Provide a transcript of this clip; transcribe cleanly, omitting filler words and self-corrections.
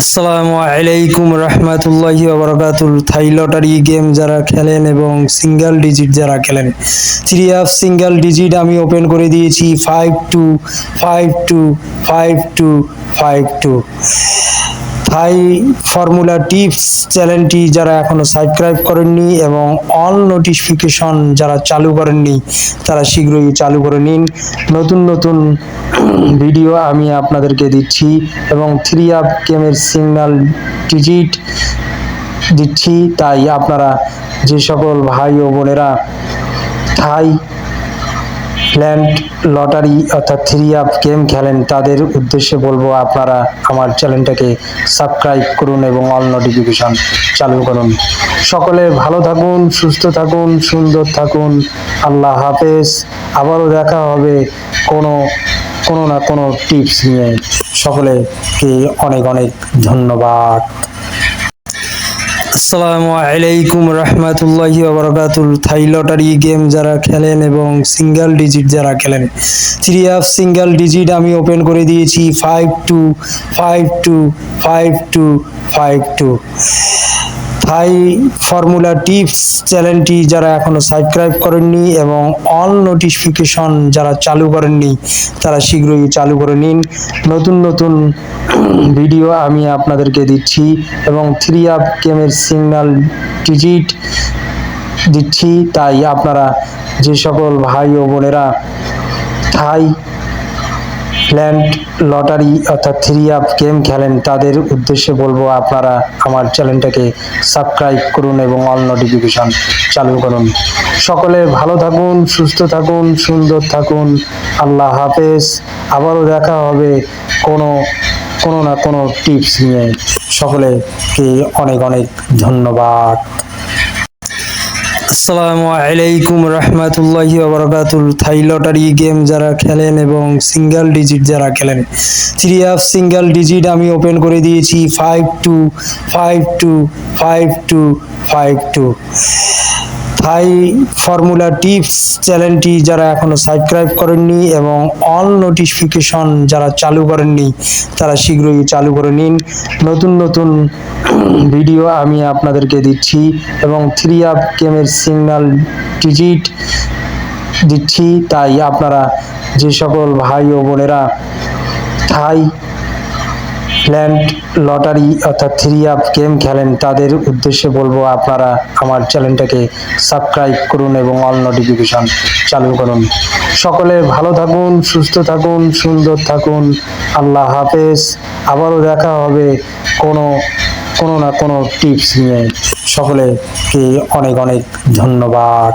আসসালামু আলাইকুম রহমতুল্লাহি ওয়া বারাকাতুহু। থাই লটারি গেম যারা খেলেন এবং সিঙ্গেল ডিজিট যারা খেলেন, 3 সিঙ্গেল ডিজিট আমি ওপেন করে দিয়েছি 52525252। থাই ফর্মুলা টিপস চ্যানেলটি যারা এখনো সাবস্ক্রাইব করেননি এবং অল নোটিফিকেশন যারা চালু করেননি তারা শীঘ্রই চালু করে নিন। নতুন নতুন ভিডিও আমি আপনাদেরকে দিচ্ছি এবং 3 গেমের সিঙ্গেল ডিজিট দিচ্ছি, তাই আপনারা যে সকল ভাই ও বোনেরা থাই ল্যান্ড লটারি অর্থাৎ 3 গেম খেলেন তাদের উদ্দেশ্যে বলবো আপনারা আমার চ্যানেলটাকে সাবস্ক্রাইব করুন এবং অল নোটিফিকেশন চালু করুন। সকলে ভালো থাকুন, সুস্থ থাকুন, সুন্দর থাকুন। আল্লাহ হাফেজ। আবারও দেখা হবে কোনো কোনো না কোনো টিপস নিয়ে। সকলেকে অনেক অনেক ধন্যবাদ। আসসালামু আলাইকুম রহমতুল্লাহি ওয়া বারাকাতুহু। থাই লটারি গেম যারা খেলেন এবং সিঙ্গেল ডিজিট যারা খেলেন, 3 সিঙ্গেল ডিজিট আমি ওপেন করে দিয়েছি 52525252। থাই ফর্মুলা টিপস চ্যানেলটি যারা এখনো সাবস্ক্রাইব করেননি এবং অল নোটিফিকেশন যারা চালু করেননি তারা শীঘ্রই চালু করে নিন। নতুন নতুন ভিডিও আমি আপনাদেরকে দিচ্ছি এবং 3 গেমের সিঙ্গেল ডিজিট দিচ্ছি, তাই আপনারা যে সকল ভাই ও বোনেরা থাই ল্যান্ড লটারি অর্থাৎ 3 গেম খেলেন তাদের উদ্দেশ্যে বলবো আপনারা আমার চ্যানেলটাকে সাবস্ক্রাইব করুন এবং অল নোটিফিকেশন চালু করুন। সকলে ভালো থাকুন, সুস্থ থাকুন, সুন্দর থাকুন। আল্লাহ হাফেজ। আবারও দেখা হবে কোনো কোনো না কোনো টিপস নিয়ে। সকলেকে অনেক অনেক ধন্যবাদ। আসসালামু আলাইকুম রহমতুল্লাহি ওয়া বারাকাতুহু। থাই লটারি গেম যারা খেলেন এবং সিঙ্গেল ডিজিট যারা খেলেন, 3 সিঙ্গেল ডিজিট আমি ওপেন করে দিয়েছি 52525252। থাই ফর্মুলা টিপস চ্যানেলটি যারা এখনো সাবস্ক্রাইব করেননি এবং অল নোটিফিকেশন যারা চালু করেননি তারা শীঘ্রই চালু করে নিন। নতুন নতুন ভিডিও আমি আপনাদেরকে দিচ্ছি এবং 3 গেমের সিঙ্গেল ডিজিট দিচ্ছি, তাই আপনারা যে সকল ভাই ও বোনেরা থাই ল্যান্ড লটারি অর্থাৎ 3 গেম খেলেন তাদের উদ্দেশ্যে বলবো আপনারা আমার চ্যানেলটাকে সাবস্ক্রাইব করুন এবং অল নোটিফিকেশন চালু করুন। সকলে ভালো থাকুন, সুস্থ থাকুন, সুন্দর থাকুন। আল্লাহ হাফেজ। আবারও দেখা হবে কোনো কোনো না কোনো টিপস নিয়ে। সকলেকে অনেক অনেক ধন্যবাদ।